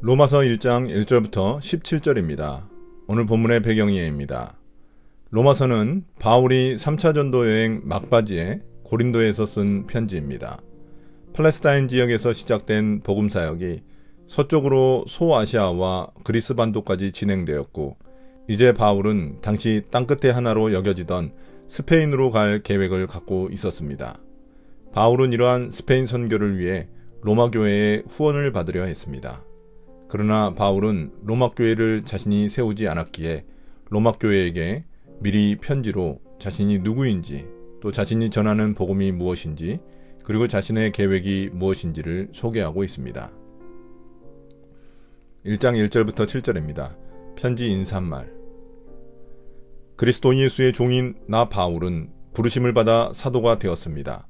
로마서 1장 1절부터 17절입니다. 오늘 본문의 배경이에입니다. 로마서는 바울이 3차 전도 여행 막바지에 고린도에서 쓴 편지입니다. 팔레스타인 지역에서 시작된 복음 사역이 서쪽으로 소아시아와 그리스 반도까지 진행되었고, 이제 바울은 당시 땅끝의 하나로 여겨지던 스페인으로 갈 계획을 갖고 있었습니다. 바울은 이러한 스페인 선교를 위해 로마 교회의 후원을 받으려 했습니다. 그러나 바울은 로마 교회를 자신이 세우지 않았기에 로마 교회에게 미리 편지로 자신이 누구인지, 또 자신이 전하는 복음이 무엇인지, 그리고 자신의 계획이 무엇인지를 소개하고 있습니다. 1장 1절부터 7절입니다. 편지 인사말. 그리스도 예수의 종인 나 바울은 부르심을 받아 사도가 되었습니다.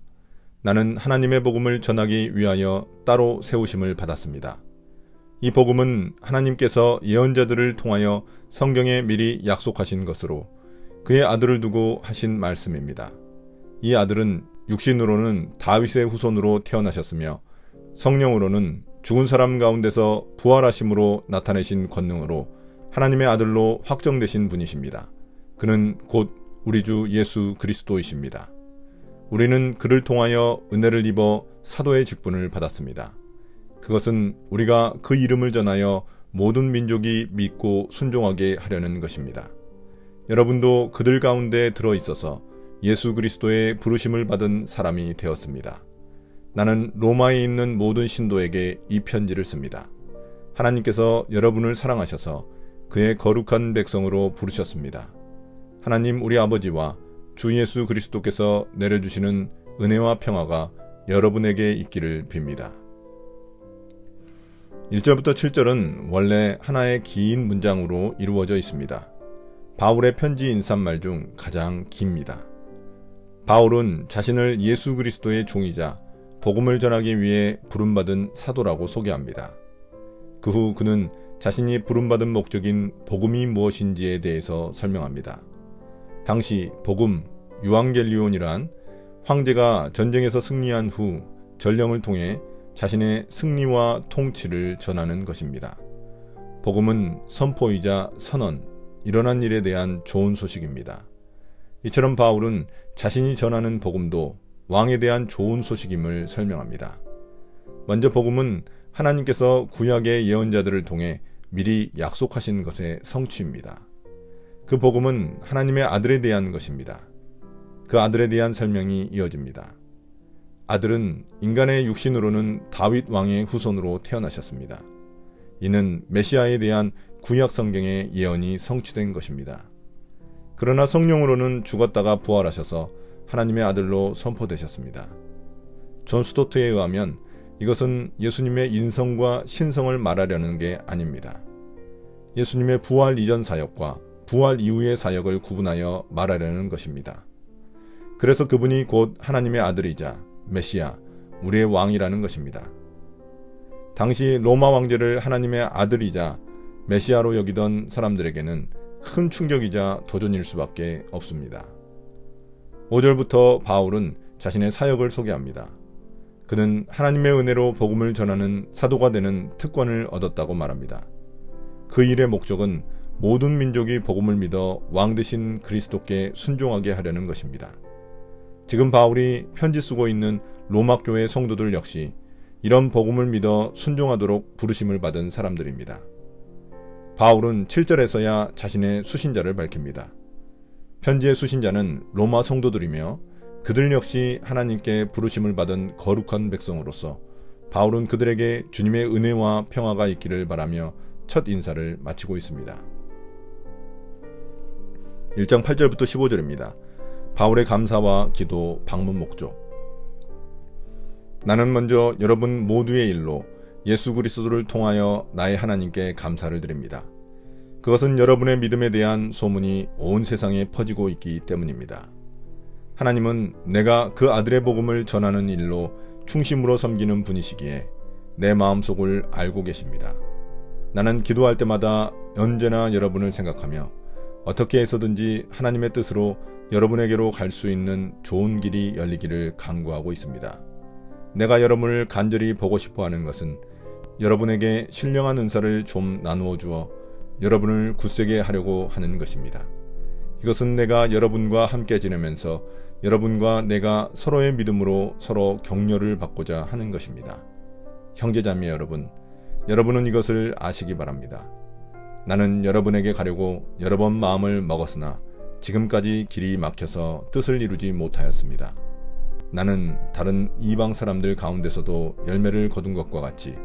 나는 하나님의 복음을 전하기 위하여 따로 세우심을 받았습니다. 이 복음은 하나님께서 예언자들을 통하여 성경에 미리 약속하신 것으로 그의 아들을 두고 하신 말씀입니다. 이 아들은 육신으로는 다윗의 후손으로 태어나셨으며 성령으로는 죽은 사람 가운데서 부활하심으로 나타내신 권능으로 하나님의 아들로 확정되신 분이십니다. 그는 곧 우리 주 예수 그리스도이십니다. 우리는 그를 통하여 은혜를 입어 사도의 직분을 받았습니다. 그것은 우리가 그 이름을 전하여 모든 민족이 믿고 순종하게 하려는 것입니다. 여러분도 그들 가운데 들어있어서 예수 그리스도의 부르심을 받은 사람이 되었습니다. 나는 로마에 있는 모든 신도에게 이 편지를 씁니다. 하나님께서 여러분을 사랑하셔서 그의 거룩한 백성으로 부르셨습니다. 하나님 우리 아버지와 주 예수 그리스도께서 내려주시는 은혜와 평화가 여러분에게 있기를 빕니다. 1절부터 7절은 원래 하나의 긴 문장으로 이루어져 있습니다. 바울의 편지 인사말 중 가장 깁니다. 바울은 자신을 예수 그리스도의 종이자 복음을 전하기 위해 부름받은 사도라고 소개합니다. 그 후 그는 자신이 부름받은 목적인 복음이 무엇인지에 대해서 설명합니다. 당시 복음, 유앙겔리온이란 황제가 전쟁에서 승리한 후 전령을 통해 자신의 승리와 통치를 전하는 것입니다. 복음은 선포이자 선언, 일어난 일에 대한 좋은 소식입니다. 이처럼 바울은 자신이 전하는 복음도 왕에 대한 좋은 소식임을 설명합니다. 먼저 복음은 하나님께서 구약의 예언자들을 통해 미리 약속하신 것의 성취입니다. 그 복음은 하나님의 아들에 대한 것입니다. 그 아들에 대한 설명이 이어집니다. 아들은 인간의 육신으로는 다윗 왕의 후손으로 태어나셨습니다. 이는 메시아에 대한 구약 성경의 예언이 성취된 것입니다. 그러나 성령으로는 죽었다가 부활하셔서 하나님의 아들로 선포되셨습니다. 존 스토트에 의하면 이것은 예수님의 인성과 신성을 말하려는 게 아닙니다. 예수님의 부활 이전 사역과 부활 이후의 사역을 구분하여 말하려는 것입니다. 그래서 그분이 곧 하나님의 아들이자 메시아, 우리의 왕이라는 것입니다. 당시 로마 왕제를 하나님의 아들이자 메시아로 여기던 사람들에게는 큰 충격이자 도전일 수밖에 없습니다. 5절부터 바울은 자신의 사역을 소개합니다. 그는 하나님의 은혜로 복음을 전하는 사도가 되는 특권을 얻었다고 말합니다. 그 일의 목적은 모든 민족이 복음을 믿어 왕 되신 그리스도께 순종하게 하려는 것입니다. 지금 바울이 편지 쓰고 있는 로마 교회 성도들 역시 이런 복음을 믿어 순종하도록 부르심을 받은 사람들입니다. 바울은 7절에서야 자신의 수신자를 밝힙니다. 편지의 수신자는 로마 성도들이며 그들 역시 하나님께 부르심을 받은 거룩한 백성으로서 바울은 그들에게 주님의 은혜와 평화가 있기를 바라며 첫 인사를 마치고 있습니다. 1장 8절부터 15절입니다. 바울의 감사와 기도, 방문 목적. 나는 먼저 여러분 모두의 일로 예수 그리스도를 통하여 나의 하나님께 감사를 드립니다. 그것은 여러분의 믿음에 대한 소문이 온 세상에 퍼지고 있기 때문입니다. 하나님은 내가 그 아들의 복음을 전하는 일로 충심으로 섬기는 분이시기에 내 마음속을 알고 계십니다. 나는 기도할 때마다 언제나 여러분을 생각하며 어떻게 해서든지 하나님의 뜻으로 여러분에게로 갈 수 있는 좋은 길이 열리기를 간구하고 있습니다. 내가 여러분을 간절히 보고 싶어 하는 것은 여러분에게 신령한 은사를 좀 나누어 주어 여러분을 굳세게 하려고 하는 것입니다. 이것은 내가 여러분과 함께 지내면서 여러분과 내가 서로의 믿음으로 서로 격려를 받고자 하는 것입니다. 형제자매 여러분, 여러분은 이것을 아시기 바랍니다. 나는 여러분에게 가려고 여러 번 마음을 먹었으나 지금까지 길이 막혀서 뜻을 이루지 못하였습니다. 나는 다른 이방 사람들 가운데서도 열매를 거둔 것과 같이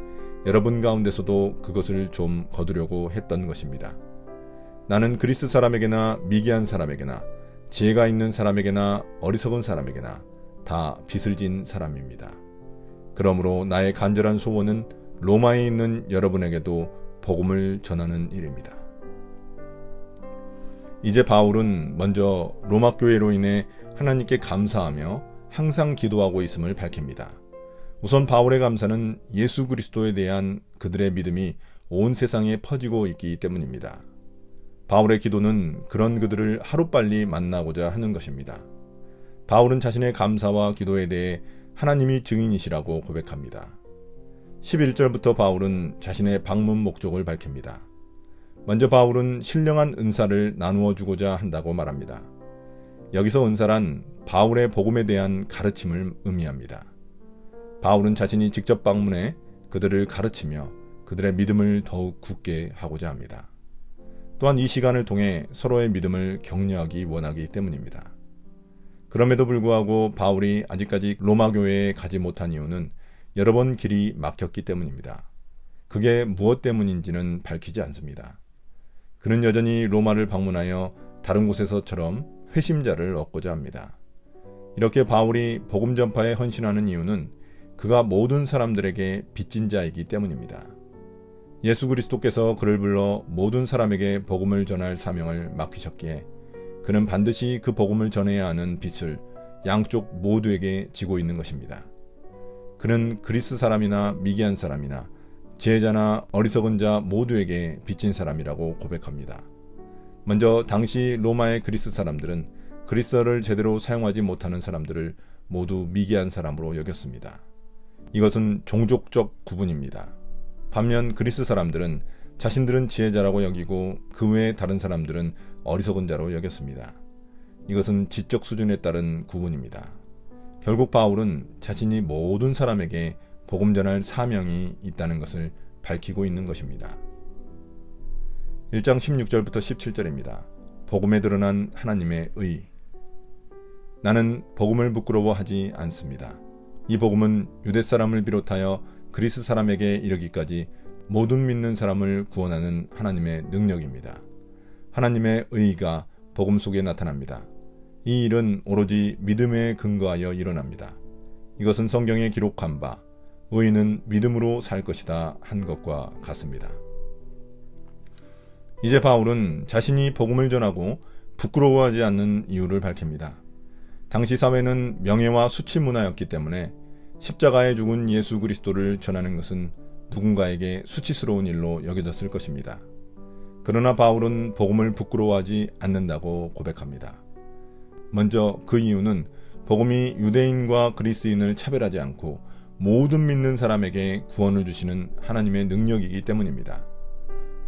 여러분 가운데서도 그것을 좀 거두려고 했던 것입니다. 나는 그리스 사람에게나 미개한 사람에게나 지혜가 있는 사람에게나 어리석은 사람에게나 다 빚을 진 사람입니다. 그러므로 나의 간절한 소원은 로마에 있는 여러분에게도 복음을 전하는 일입니다. 이제 바울은 먼저 로마 교회로 인해 하나님께 감사하며 항상 기도하고 있음을 밝힙니다. 우선 바울의 감사는 예수 그리스도에 대한 그들의 믿음이 온 세상에 퍼지고 있기 때문입니다. 바울의 기도는 그런 그들을 하루빨리 만나고자 하는 것입니다. 바울은 자신의 감사와 기도에 대해 하나님이 증인이시라고 고백합니다. 11절부터 바울은 자신의 방문 목적을 밝힙니다. 먼저 바울은 신령한 은사를 나누어 주고자 한다고 말합니다. 여기서 은사란 바울의 복음에 대한 가르침을 의미합니다. 바울은 자신이 직접 방문해 그들을 가르치며 그들의 믿음을 더욱 굳게 하고자 합니다. 또한 이 시간을 통해 서로의 믿음을 격려하기 원하기 때문입니다. 그럼에도 불구하고 바울이 아직까지 로마 교회에 가지 못한 이유는 여러 번 길이 막혔기 때문입니다. 그게 무엇 때문인지는 밝히지 않습니다. 그는 여전히 로마를 방문하여 다른 곳에서처럼 회심자를 얻고자 합니다. 이렇게 바울이 복음 전파에 헌신하는 이유는 그가 모든 사람들에게 빚진 자이기 때문입니다. 예수 그리스도께서 그를 불러 모든 사람에게 복음을 전할 사명을 맡기셨기에 그는 반드시 그 복음을 전해야 하는 빚을 양쪽 모두에게 지고 있는 것입니다. 그는 그리스 사람이나 미개한 사람이나 지혜자나 어리석은 자 모두에게 빚진 사람이라고 고백합니다. 먼저 당시 로마의 그리스 사람들은 그리스어를 제대로 사용하지 못하는 사람들을 모두 미개한 사람으로 여겼습니다. 이것은 종족적 구분입니다. 반면 그리스 사람들은 자신들은 지혜자라고 여기고 그 외의 다른 사람들은 어리석은 자로 여겼습니다. 이것은 지적 수준에 따른 구분입니다. 결국 바울은 자신이 모든 사람에게 복음 전할 사명이 있다는 것을 밝히고 있는 것입니다. 1장 16절부터 17절입니다. 복음에 드러난 하나님의 의. 나는 복음을 부끄러워하지 않습니다. 이 복음은 유대 사람을 비롯하여 그리스 사람에게 이르기까지 모든 믿는 사람을 구원하는 하나님의 능력입니다. 하나님의 의가 복음 속에 나타납니다. 이 일은 오로지 믿음에 근거하여 일어납니다. 이것은 성경에 기록한 바 의인은 믿음으로 살 것이다 한 것과 같습니다. 이제 바울은 자신이 복음을 전하고 부끄러워하지 않는 이유를 밝힙니다. 당시 사회는 명예와 수치 문화였기 때문에 십자가에 죽은 예수 그리스도를 전하는 것은 누군가에게 수치스러운 일로 여겨졌을 것입니다. 그러나 바울은 복음을 부끄러워하지 않는다고 고백합니다. 먼저 그 이유는 복음이 유대인과 그리스인을 차별하지 않고 모든 믿는 사람에게 구원을 주시는 하나님의 능력이기 때문입니다.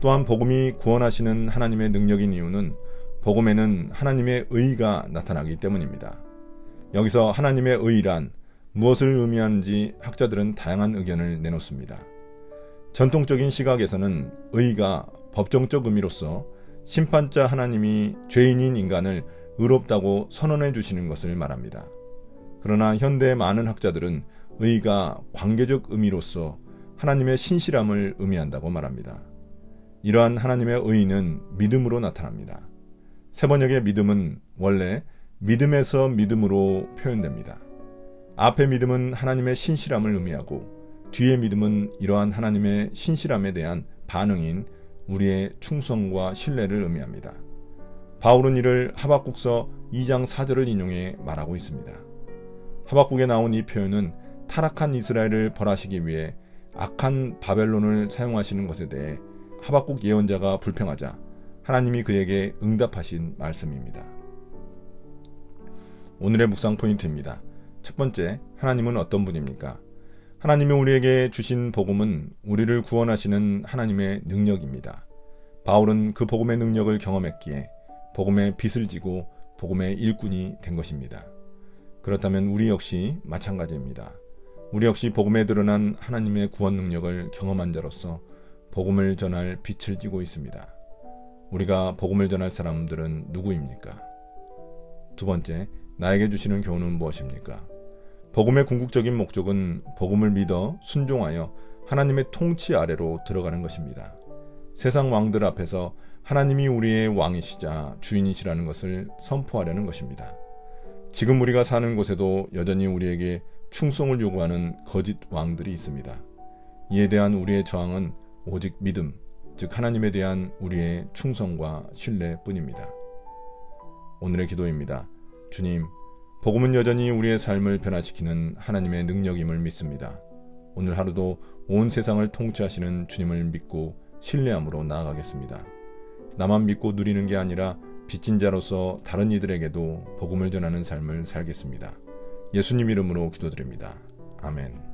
또한 복음이 구원하시는 하나님의 능력인 이유는 복음에는 하나님의 의가 나타나기 때문입니다. 여기서 하나님의 의란 무엇을 의미하는지 학자들은 다양한 의견을 내놓습니다. 전통적인 시각에서는 의가 법정적 의미로서 심판자 하나님이 죄인인 인간을 의롭다고 선언해 주시는 것을 말합니다. 그러나 현대의 많은 학자들은 의가 관계적 의미로서 하나님의 신실함을 의미한다고 말합니다. 이러한 하나님의 의는 믿음으로 나타납니다. 세번역의 믿음은 원래 믿음에서 믿음으로 표현됩니다. 앞의 믿음은 하나님의 신실함을 의미하고 뒤의 믿음은 이러한 하나님의 신실함에 대한 반응인 우리의 충성과 신뢰를 의미합니다. 바울은 이를 하박국서 2장 4절을 인용해 말하고 있습니다. 하박국에 나온 이 표현은 타락한 이스라엘을 벌하시기 위해 악한 바벨론을 사용하시는 것에 대해 하박국 예언자가 불평하자 하나님이 그에게 응답하신 말씀입니다. 오늘의 묵상 포인트입니다. 첫 번째, 하나님은 어떤 분입니까? 하나님이 우리에게 주신 복음은 우리를 구원하시는 하나님의 능력입니다. 바울은 그 복음의 능력을 경험했기에 복음의 빚을 지고 복음의 일꾼이 된 것입니다. 그렇다면 우리 역시 마찬가지입니다. 우리 역시 복음에 드러난 하나님의 구원 능력을 경험한 자로서 복음을 전할 빚을 지고 있습니다. 우리가 복음을 전할 사람들은 누구입니까? 두 번째, 나에게 주시는 교훈은 무엇입니까? 복음의 궁극적인 목적은 복음을 믿어 순종하여 하나님의 통치 아래로 들어가는 것입니다. 세상 왕들 앞에서 하나님이 우리의 왕이시자 주인이시라는 것을 선포하려는 것입니다. 지금 우리가 사는 곳에도 여전히 우리에게 충성을 요구하는 거짓 왕들이 있습니다. 이에 대한 우리의 저항은 오직 믿음, 즉 하나님에 대한 우리의 충성과 신뢰뿐입니다. 오늘의 기도입니다. 주님, 복음은 여전히 우리의 삶을 변화시키는 하나님의 능력임을 믿습니다. 오늘 하루도 온 세상을 통치하시는 주님을 믿고 신뢰함으로 나아가겠습니다. 나만 믿고 누리는 게 아니라 빚진 자로서 다른 이들에게도 복음을 전하는 삶을 살겠습니다. 예수님 이름으로 기도드립니다. 아멘.